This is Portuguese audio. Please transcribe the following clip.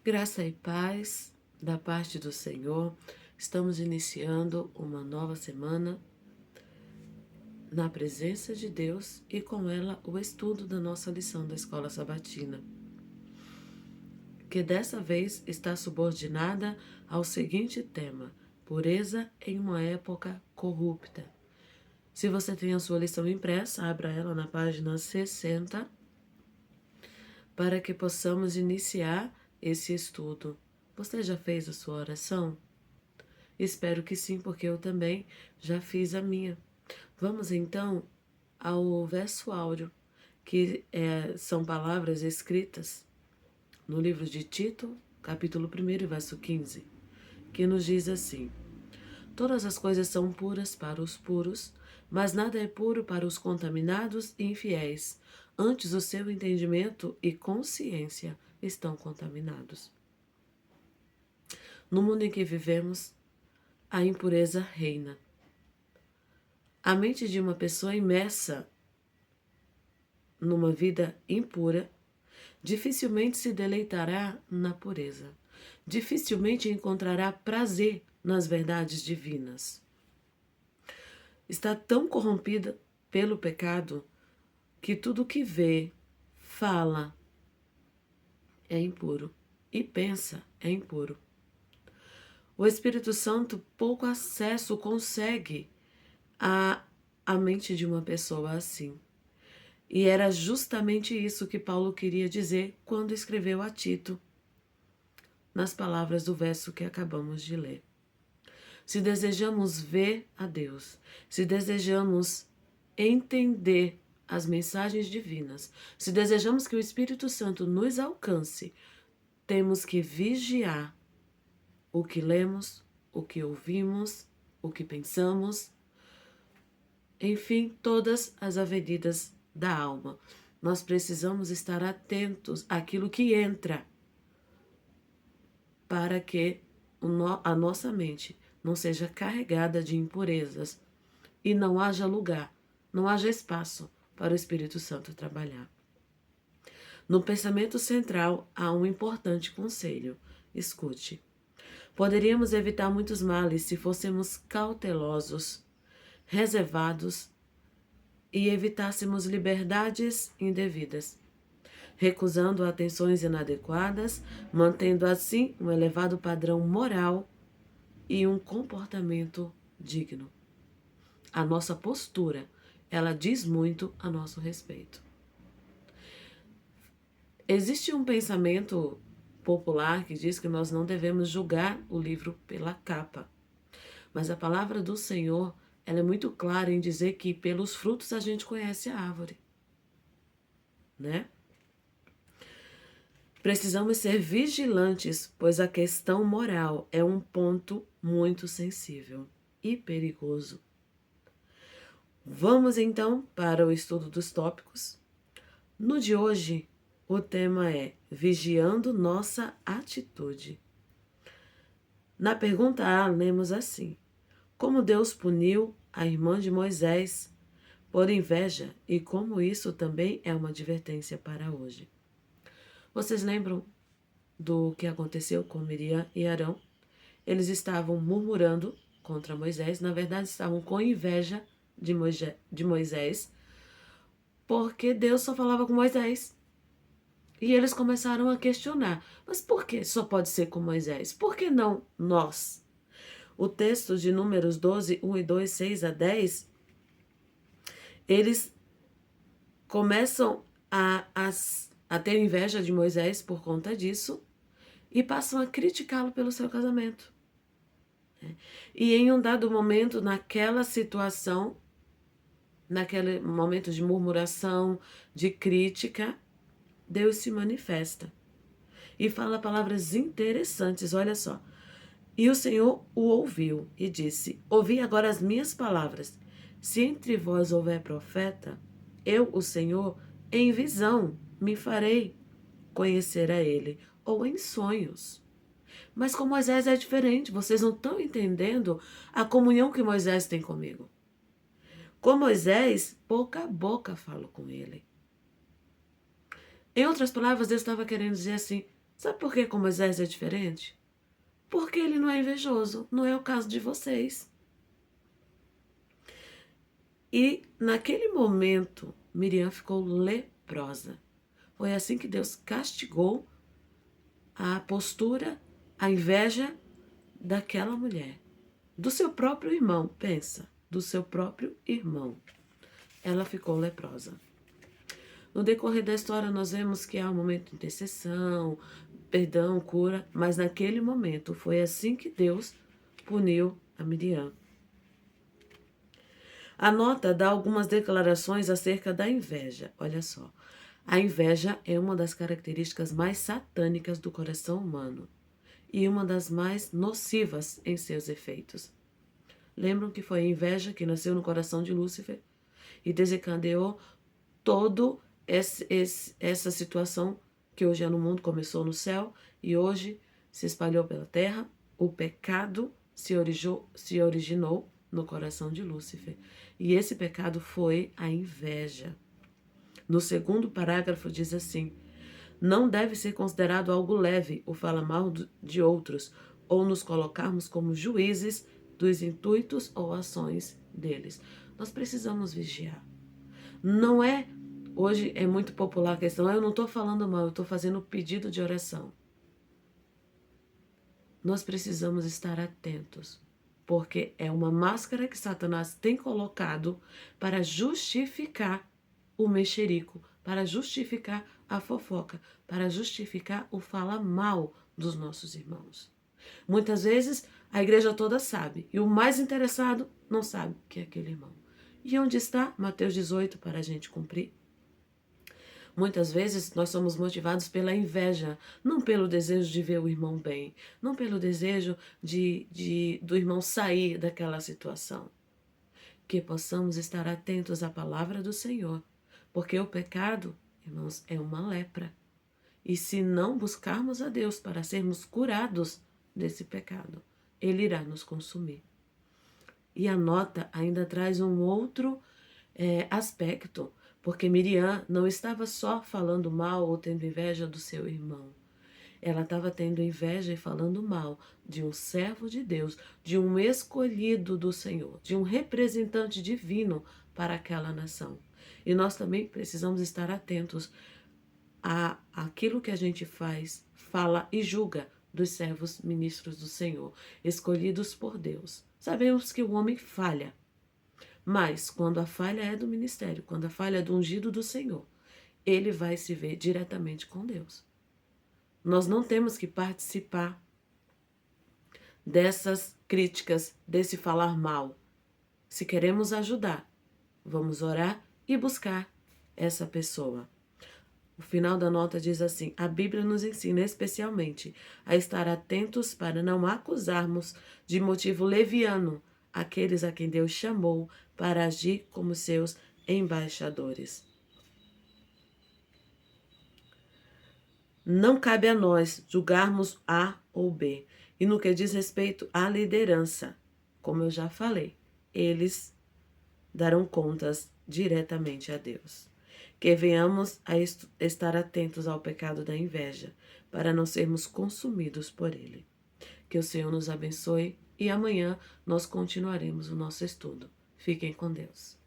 Graça e paz da parte do Senhor. Estamos iniciando uma nova semana na presença de Deus e com ela o estudo da nossa lição da Escola Sabatina, que dessa vez está subordinada ao seguinte tema: pureza em uma época corrupta. Se você tem a sua lição impressa, abra ela na página 60 para que possamos iniciar esse estudo. Você já fez a sua oração? Espero que sim, porque eu também já fiz a minha. Vamos então ao verso áureo, que são palavras escritas no livro de Tito, capítulo 1, verso 15, que nos diz assim: todas as coisas são puras para os puros, mas nada é puro para os contaminados e infiéis. Antes o seu entendimento e consciência estão contaminados. No mundo em que vivemos, a impureza reina. A mente de uma pessoa imersa numa vida impura dificilmente se deleitará na pureza. Dificilmente encontrará prazer nas verdades divinas. Está tão corrompida pelo pecado que tudo que vê, fala é impuro e pensa é impuro. O Espírito Santo pouco acesso consegue à mente de uma pessoa assim. E era justamente isso que Paulo queria dizer quando escreveu a Tito, nas palavras do verso que acabamos de ler. Se desejamos ver a Deus, se desejamos entender as mensagens divinas, se desejamos que o Espírito Santo nos alcance, temos que vigiar o que lemos, o que ouvimos, o que pensamos, enfim, todas as avenidas da alma. Nós precisamos estar atentos àquilo que entra para que a nossa mente não seja carregada de impurezas e não haja lugar, não haja espaço para o Espírito Santo trabalhar. No pensamento central há um importante conselho. Escute. Poderíamos evitar muitos males se fôssemos cautelosos, reservados e evitássemos liberdades indevidas, recusando atenções inadequadas, mantendo assim um elevado padrão moral e um comportamento digno. A nossa postura, ela diz muito a nosso respeito. Existe um pensamento popular que diz que nós não devemos julgar o livro pela capa. Mas a palavra do Senhor, ela é muito clara em dizer que pelos frutos a gente conhece a árvore, né? Precisamos ser vigilantes, pois a questão moral é um ponto muito sensível e perigoso. Vamos então para o estudo dos tópicos. No de hoje, o tema é vigiando nossa atitude. Na pergunta A, lemos assim: como Deus puniu a irmã de Moisés por inveja e como isso também é uma advertência para hoje. Vocês lembram do que aconteceu com Miriam e Arão? Eles estavam murmurando contra Moisés, na verdade estavam com inveja de Moisés, porque Deus só falava com Moisés. E eles começaram a questionar, mas por que só pode ser com Moisés? Por que não nós? O texto de Números 12, 1 e 2, 6 a 10, eles começam a ter inveja de Moisés por conta disso e passam a criticá-lo pelo seu casamento. E em um dado momento, naquela situação, naquele momento de murmuração, de crítica, Deus se manifesta e fala palavras interessantes, olha só. E o Senhor o ouviu e disse: ouvi agora as minhas palavras. Se entre vós houver profeta, eu, o Senhor, em visão me farei conhecer a ele, ou em sonhos. Mas com Moisés é diferente, vocês não estão entendendo a comunhão que Moisés tem comigo. Com Moisés, boca a boca falo com ele. Em outras palavras, Deus estava querendo dizer assim: Sabe por que com Moisés é diferente? Porque ele não é invejoso, não é o caso de vocês. E naquele momento, Miriam ficou leprosa. Foi assim que Deus castigou a postura, a inveja daquela mulher. Do seu próprio irmão, pensa, do seu próprio irmão. Ela ficou leprosa. No decorrer da história, nós vemos que há um momento de intercessão, perdão, cura, mas naquele momento foi assim que Deus puniu a Miriam. A nota dá algumas declarações acerca da inveja. Olha só. A inveja é uma das características mais satânicas do coração humano e uma das mais nocivas em seus efeitos. Lembram que foi a inveja que nasceu no coração de Lúcifer e desencadeou todo essa situação que hoje é no mundo, começou no céu e hoje se espalhou pela terra. O pecado se originou no coração de Lúcifer. E esse pecado foi a inveja. No segundo parágrafo diz assim: não deve ser considerado algo leve o falar mal de outros ou nos colocarmos como juízes dos intuitos ou ações deles. Nós precisamos vigiar. Não é, hoje é muito popular a questão, eu não estou falando mal, eu estou fazendo pedido de oração. Nós precisamos estar atentos, porque é uma máscara que Satanás tem colocado para justificar o mexerico, para justificar a fofoca, para justificar o falar mal dos nossos irmãos. Muitas vezes a igreja toda sabe, e o mais interessado não sabe que é aquele irmão. E onde está Mateus 18 para a gente cumprir? Muitas vezes nós somos motivados pela inveja, não pelo desejo de ver o irmão bem, não pelo desejo do irmão sair daquela situação. Que possamos estar atentos à palavra do Senhor, porque o pecado, irmãos, é uma lepra. E se não buscarmos a Deus para sermos curados desse pecado, ele irá nos consumir. E a nota ainda traz um outro aspecto, porque Miriam não estava só falando mal ou tendo inveja do seu irmão. Ela estava tendo inveja e falando mal de um servo de Deus, de um escolhido do Senhor, de um representante divino para aquela nação. E nós também precisamos estar atentos àquilo que a gente faz, fala e julga dos servos ministros do Senhor, escolhidos por Deus. Sabemos que o homem falha, mas quando a falha é do ministério, quando a falha é do ungido do Senhor, ele vai se ver diretamente com Deus. Nós não temos que participar dessas críticas, desse falar mal. Se queremos ajudar, vamos orar e buscar essa pessoa. O final da nota diz assim: a Bíblia nos ensina especialmente a estar atentos para não acusarmos de motivo leviano aqueles a quem Deus chamou para agir como seus embaixadores. Não cabe a nós julgarmos A ou B. E no que diz respeito à liderança, como eu já falei, eles darão contas diretamente a Deus. Que venhamos a estar atentos ao pecado da inveja, para não sermos consumidos por ele. Que o Senhor nos abençoe e amanhã nós continuaremos o nosso estudo. Fiquem com Deus.